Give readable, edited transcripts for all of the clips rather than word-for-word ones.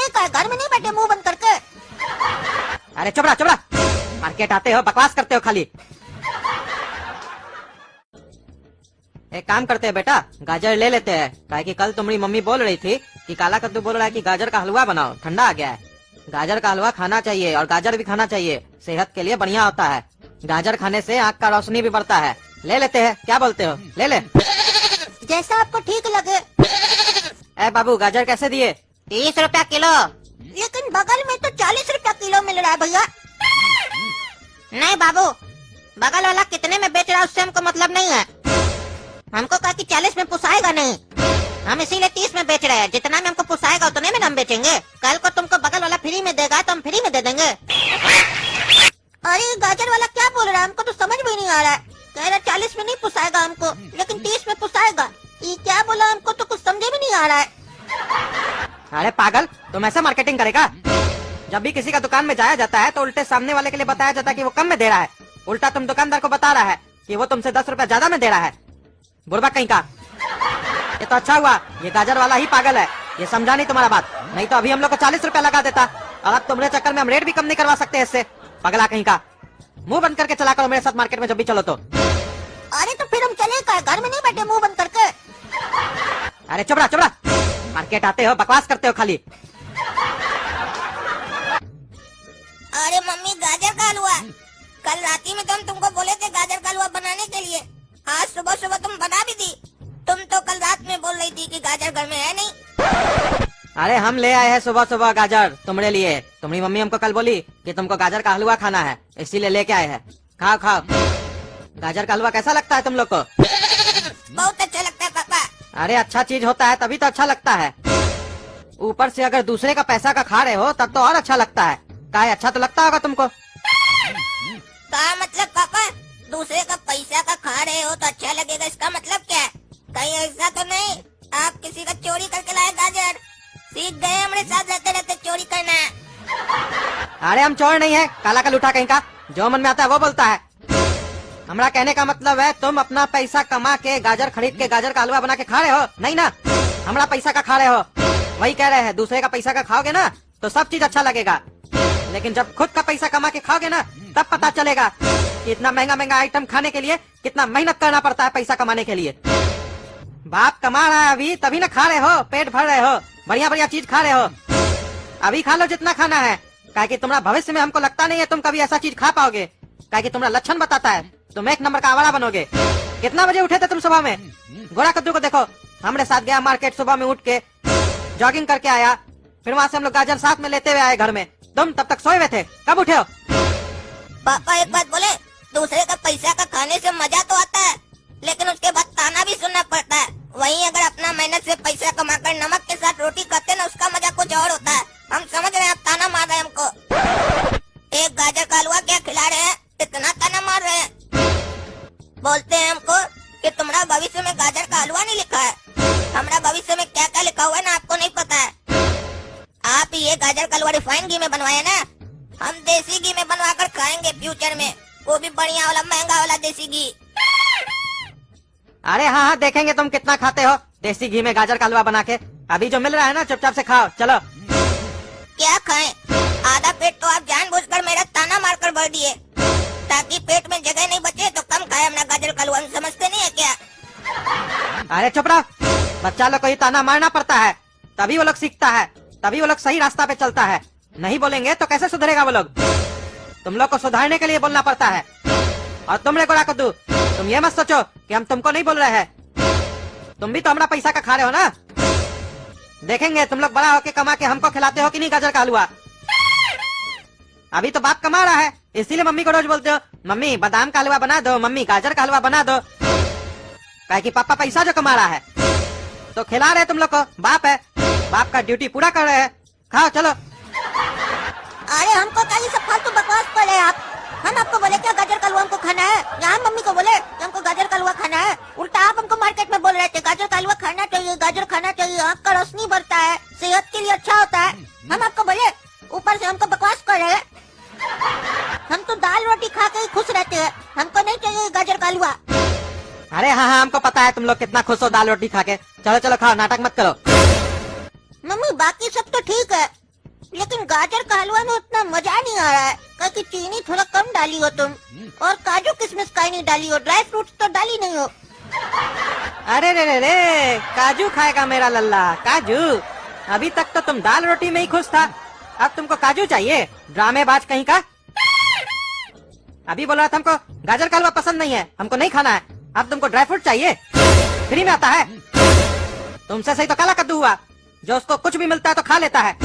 का है, घर में नहीं बैठे मुंह बंद करके। अरे चुप रहा, मार्केट आते हो बकवास करते हो खाली। एक काम करते हैं बेटा, गाजर ले लेते हैं, काहे कि कल तुम्हारी मम्मी बोल रही थी कि काला कद्दू बोल रहा है कि गाजर का हलवा बनाओ, ठंडा आ गया है। गाजर का हलवा खाना चाहिए और गाजर भी खाना चाहिए, सेहत के लिए बढ़िया होता है। गाजर खाने से आँख का रोशनी भी बढ़ता है। ले लेते हैं, क्या बोलते हो? ले ले। जैसा आपको ठीक लगे। ए बाबू, गाजर कैसे दिए? 30 रुपया किलो। लेकिन बगल में तो 40 रुपया किलो मिल रहा है भैया। नहीं बाबू, बगल वाला कितने में बेच रहा है उससे हमको मतलब नहीं है। हमको कहा कि 40 में पुसाएगा नहीं, हम इसीलिए 30 में बेच रहे हैं। जितना में हमको पुसाएगा उतने में हम बेचेंगे। कल को तुमको बगल वाला फ्री में देगा तो हम फ्री में दे देंगे। अरे गाजर वाला क्या बोल रहा है, हमको तो समझ में नहीं आ रहा है। कह रहा 40 में नहीं पुसाएगा हमको, लेकिन 30 में पुसाएगा। ये क्या बोला, हमको तो कुछ समझे भी नहीं आ रहा है। अरे पागल, तुम ऐसे मार्केटिंग करेगा? जब भी किसी का दुकान में जाया जाता है तो उल्टे सामने वाले के लिए बताया जाता है कि वो कम में दे रहा है। उल्टा तुम दुकानदार को बता रहा है कि वो तुमसे 10 रुपया ज्यादा में दे रहा है। बुरबा कहीं का। ये तो अच्छा हुआ, ये गाजर वाला ही पागल है, ये समझा नहीं तुम्हारा बात। नहीं तो अभी हम लोग को 40 रुपया लगा देता, और अब तुम्हारे चक्कर में हम रेट भी कम नहीं करवा सकते इससे। पगला कहीं का, मुंह बंद करके चला करो मेरे साथ मार्केट में जब भी चलो तो। अरे तो फिर हम चले का, घर में नहीं बैठे मुंह बंद करके। अरे चुप रहा, मार्केट आते हो बकवास करते हो खाली। अरे मम्मी, गाजर का हलवा। कल रात में तो हम तुमको बोले थे गाजर का हलवा बनाने के लिए, आज सुबह सुबह तुम बना भी दी। तुम तो कल रात में बोल रही थी कि गाजर घर में है नहीं। अरे हम ले आए हैं सुबह सुबह गाजर तुम्हारे लिए। तुम्हारी मम्मी हमको कल बोली कि तुमको गाजर का हलवा खाना है, इसीलिए लेके आए हैं। खाओ। गाजर का हलवा कैसा लगता है तुम लोग को? बहुत अच्छा लगता है पापा। अरे अच्छा चीज होता है तभी तो अच्छा लगता है। ऊपर से अगर दूसरे का पैसा का खा रहे हो तब तो और अच्छा लगता है। काय अच्छा तो लगता होगा तुमको। क्या मतलब पापा, दूसरे का पैसा का खा रहे हो तो अच्छा लगेगा, इसका मतलब क्या है? कहीं ऐसा तो नहीं आप किसी का चोरी करके लाए गाजर? सीख गए हमारे साथ रहते रहते चोरी करना। अरे हम चोर नहीं है, काला का लूटा कहीं का, जो मन में आता है वो बोलता है। हमारा कहने का मतलब है तुम अपना पैसा कमा के गाजर खरीद के गाजर का हलवा बना के खा रहे हो, नहीं ना? हमारा पैसा का खा रहे हो, वही कह रहे हैं। दूसरे का पैसा का खाओगे ना तो सब चीज अच्छा लगेगा, लेकिन जब खुद का पैसा कमा के खाओगे ना तब पता चलेगा कि इतना महंगा आइटम खाने के लिए कितना मेहनत करना पड़ता है पैसा कमाने के लिए। बाप कमा रहा है अभी तभी ना खा रहे हो, पेट भर रहे हो, बढ़िया चीज खा रहे हो। अभी खा लो जितना खाना है, काहे कि तुम्हारा भविष्य में हमको लगता नहीं है तुम कभी ऐसा चीज खा पाओगे। काहे कि तुम्हारा लक्षण बताता है तुम एक नंबर का आवारा बनोगे। कितना बजे उठे थे तुम सुबह में? गोरा कद्दू को देखो, हमारे साथ गया मार्केट, सुबह में उठ के जॉगिंग करके आया, फिर वहाँ से हम लोग गाजर साथ में लेते हुए आए घर में। तुम तब तक सोए हुए थे, कब उठे हो? पापा एक बात बोले, दूसरे का पैसा का खाने से मजा तो आता है, लेकिन उसके बाद ताना भी सुनना पड़ता है। वहीं अगर अपना मेहनत से पैसा कमाकर नमक के साथ रोटी खाते ना, उसका मजा कुछ और होता है। हम समझ रहे हैं आप ताना मार रहे हैं हमको। एक गाजर का हलवा क्या खिला रहे हैं, इतना ताना मार रहे हैं। बोलते हैं हमको कि तुम्हारा भविष्य में गाजर का हलवा नहीं लिखा है। हमारा भविष्य में क्या क्या लिखा हुआ है ना, आपको नहीं पता है। आप ये गाजर का हलवा रिफाइंड घी में बनवाए ना, हम देसी घी में बनवा कर खाएंगे फ्यूचर में, वो भी बढ़िया वाला महंगा वाला देसी घी। अरे हाँ, देखेंगे तुम कितना खाते हो देसी घी में गाजर का हलवा बना के। अभी जो मिल रहा है ना चुपचाप से खाओ, चलो। क्या खाएं? आधा पेट तो आप जानबूझकर मेरा ताना मारकर भर दिए ताकि पेट में जगह नहीं बचे तो कम खाए अपना गाजर का हलवा, समझते नहीं है क्या? अरे चुप रहो, बच्चा लोग को ही ताना मारना पड़ता है, तभी वो लोग सीखता है, तभी वो लोग सही रास्ता पे चलता है। नहीं बोलेंगे तो कैसे सुधरेगा वो लोग? तुम लोग को सुधारने के लिए बोलना पड़ता है। और तुम गोरा कद्दू, तुम ये मत सोचो कि हम तुमको नहीं बोल रहे हैं, तुम भी तो हमारा पैसा का खा रहे हो ना। देखेंगे तुम लोग बड़ा होके कमा के हमको खिलाते हो कि नहीं गाजर का हलवा। अभी तो बाप कमा रहा है, इसीलिए मम्मी को रोज बोलते हो मम्मी बादाम का हलवा बना दो, मम्मी गाजर का हलवा बना दो। काहे कि पापा पैसा जो कमा रहा है तो खिला रहे तुम लोग को, बाप है, बाप का ड्यूटी पूरा कर रहे हैं। खाओ चलो। अरे हमको क्या ये सब फालतू बकवास कर रहे हैं आप? हम आपको बोले क्या गाजर का हलवा हमको खाना है? यहाँ मम्मी को बोले कि हमको गाजर का हलवा खाना है, उल्टा आप हमको मार्केट में बोल रहे थे गाजर का हलवा खाना चाहिए, गाजर खाना चाहिए, आँख का रोशनी बढ़ता है, सेहत के लिए अच्छा होता है। हम आपको बोले, ऊपर से हमको बकवास कर रहे हैं। हम तो दाल रोटी खा के ही खुश रहते हैं, हमको नहीं चाहिए गाजर का हलवा। अरे हाँ, हमको पता है तुम लोग कितना खुश हो दाल रोटी खा के। चलो खाओ, नाटक मत करो। मम्मी बाकी सब तो ठीक है, गाजर का हलवा में उतना मजा नहीं आ रहा है, क्योंकि चीनी थोड़ा कम डाली हो तुम, और काजू किशमिश का ही नहीं डाली हो, ड्राई फ्रूट्स तो डाली नहीं हो। अरे रे रे रे, काजू खाएगा मेरा लल्ला, काजू। अभी तक तो तुम दाल रोटी में ही खुश था, अब तुमको काजू चाहिए? ड्रामेबाज कहीं का। अभी बोल रहा था हमको गाजर का हलवा पसंद नहीं है, हमको नहीं खाना है, अब तुमको ड्राई फ्रूट चाहिए? फ्री में आता है? तुमसे सही तो काला कद्दू हुआ, जो उसको कुछ भी मिलता है तो खा लेता है।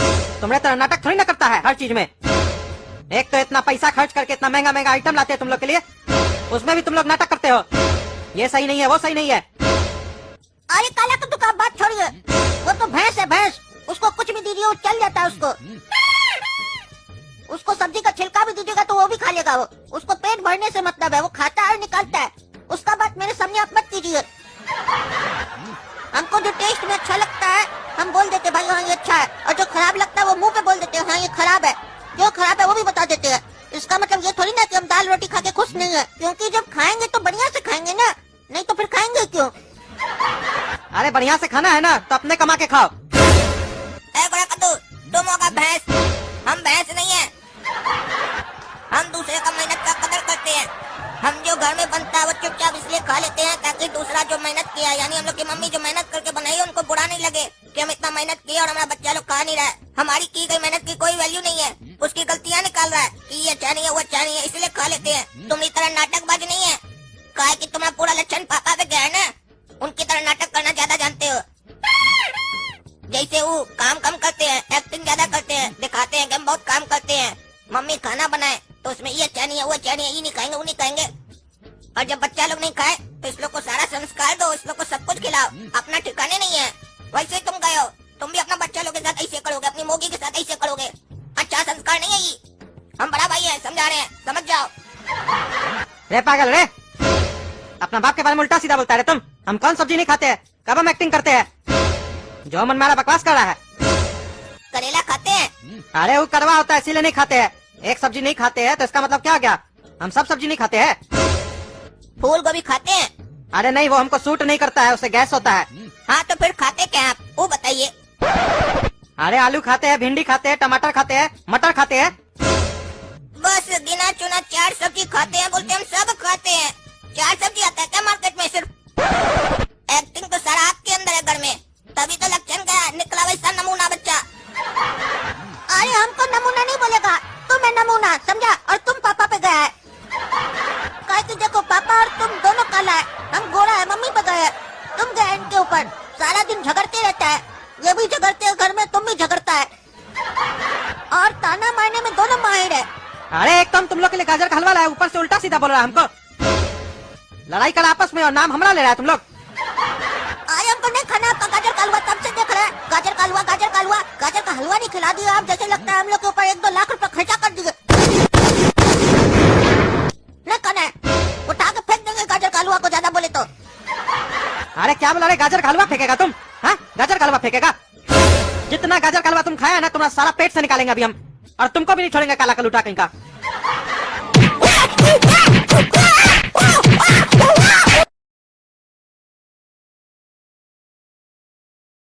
तुम्हारे तरह नाटक थोड़ी ना करता है हर चीज में। एक तो इतना पैसा खर्च करके इतना महंगा महंगा आइटम लाते हैं तुम लोग के लिए, उसमें भी तुम लोग नाटक करते हो। ये सही नहीं है, वो सही नहीं है। अरे काला कद्दू का बात छोड़िए, वो तो भैंस है भैंस, उसको कुछ भी दीजिए वो चल जाता है। उसको सब्जी का छिलका भी दीजिएगा तो वो भी खा लेगा। वो उसको पेट भरने से मतलब है, वो खाता है और निकालता है। उसका बात मेरे सामने आप मत कीजिए। हमको जो टेस्ट में अच्छा लगता है हम बोल देते भाई हाँ ये अच्छा है, और जो खराब लगता है वो मुंह पे बोल देते हैं हाँ ये खराब है। जो खराब है वो भी बता देते हैं। इसका मतलब ये थोड़ी ना कि हम दाल रोटी खा के खुश नहीं है, क्योंकि जब खाएंगे तो बढ़िया से खाएंगे ना, नहीं तो फिर खाएंगे क्यों? अरे बढ़िया से खाना है ना तो अपने कमा के खाओ। तुम होगा भैंस, हम भैंस नहीं है। हम दूसरे का मेहनत का कदर करते हैं। हम जो घर में बनता है वो चुपचाप इसलिए खा लेते हैं ताकि दूसरा जो मेहनत किया है, यानी हम लोग की मम्मी जो मेहनत करके बनाई है, उनको बुरा नहीं लगे कि हम इतना मेहनत किए और हमारा बच्चा लोग खा नहीं रहा है। हमारी की गई मेहनत की कोई वैल्यू नहीं है, उसकी गलतियाँ निकाल रहा है कि ये अच्छा नहीं है वो अच्छा नहीं है, इसलिए खा लेते हैं। तुम्हारी तरह नाटकबाज नहीं है, कहा कि तुम्हारा पूरा लक्षण पापा पे गया है ना, उनकी तरह नाटक करना ज्यादा जानते हो। जैसे वो काम कम करते हैं, एक्टिंग ज्यादा करते हैं, दिखाते हैं कि हम बहुत काम करते हैं। मम्मी खाना बनाए तो उसमें ये अच्छा नहीं है वो अच्छा नहीं है, ये नहीं खाएंगे वो नहीं खाएंगे, और जब बच्चा लोग नहीं खाए तो इस लोग को सारा संस्कार दो, इस लोग को सब कुछ खिलाओ। अपना ठिकाने नहीं है, वैसे तुम गए हो, तुम भी अपना बच्चा लोग के साथ ऐसे करोगे, अपनी मोगी के साथ ऐसे करोगे। अच्छा संस्कार नहीं है ये। हम बड़ा भाई है, समझा रहे हैं, समझ जाओ। रे पागल रे, अपना बाप के बारे में उल्टा सीधा बोलता है तुम। हम कौन सब्जी नहीं खाते हैं, कब हम एक्टिंग करते हैं? जो मन में आ रहा बकवास कर रहा है। करेला खाते हैं? अरे वो कड़वा होता है इसीलिए नहीं खाते हैं। एक सब्जी नहीं खाते हैं तो इसका मतलब क्या हो गया? हम सब सब्जी नहीं खाते हैं। फूल गोभी खाते हैं? अरे नहीं, वो हमको सूट नहीं करता है, उससे गैस होता है। हाँ तो फिर खाते क्या आप, वो बताइए। अरे आलू खाते हैं, भिंडी खाते हैं, टमाटर खाते हैं, मटर खाते हैं। बस गिना चुना 4 सब्जी खाते हैं, बोलते हम सब खाते हैं। 4 सब्जी आता है क्या मार्केट में सिर्फ? एक्टिंग तो सारा आपके अंदर है घर में, तभी तो लक्षण गया, निकला वैसा नमूना बच्चा। अरे हमको नमूना नहीं बोलेगा, तुम है नमूना, समझा? और तुम पापा पे गया है। कि देखो पापा और तुम दोनों काला है, हम गोरा है, मम्मी पे गए, तुम गए इनके ऊपर। सारा दिन झगड़ते रहता है, ये भी झगड़ते हैं घर में, तुम भी झगड़ता है, और ताना मारने में दोनों माहिर है। अरे एकदम तुम लोग के लिए गाजर का हलवा लाया, ऊपर से उल्टा सीधा बोल रहा है हमको। लड़ाई कर आपस में और नाम हमारा ले रहा है तुम लोग। अरे हमको नहीं खाना आपका गाजर का हलवा, तब से देख रहे हैं गाजर का हलवा, गाजर का हलवा। गाजर का हलवा नहीं खिला दिया आप, जैसे लगता है हम लोग के ऊपर 1-2 लाख रुपए खर्चा कर दिए। नहीं खाना है, उठा के फेंक देंगे गाजर का हलवा को ज्यादा बोले तो। अरे क्या बोला रे, गाजर का हलवा फेंकेगा तुम? हाँ गाजर का हलवा फेंकेगा? जितना गाजर का हलवा तुम खाया है ना, तुम्हारा सारा पेट से निकालेंगे अभी हम, और तुमको भी नहीं छोड़ेंगे काला कलूटा कहीं का।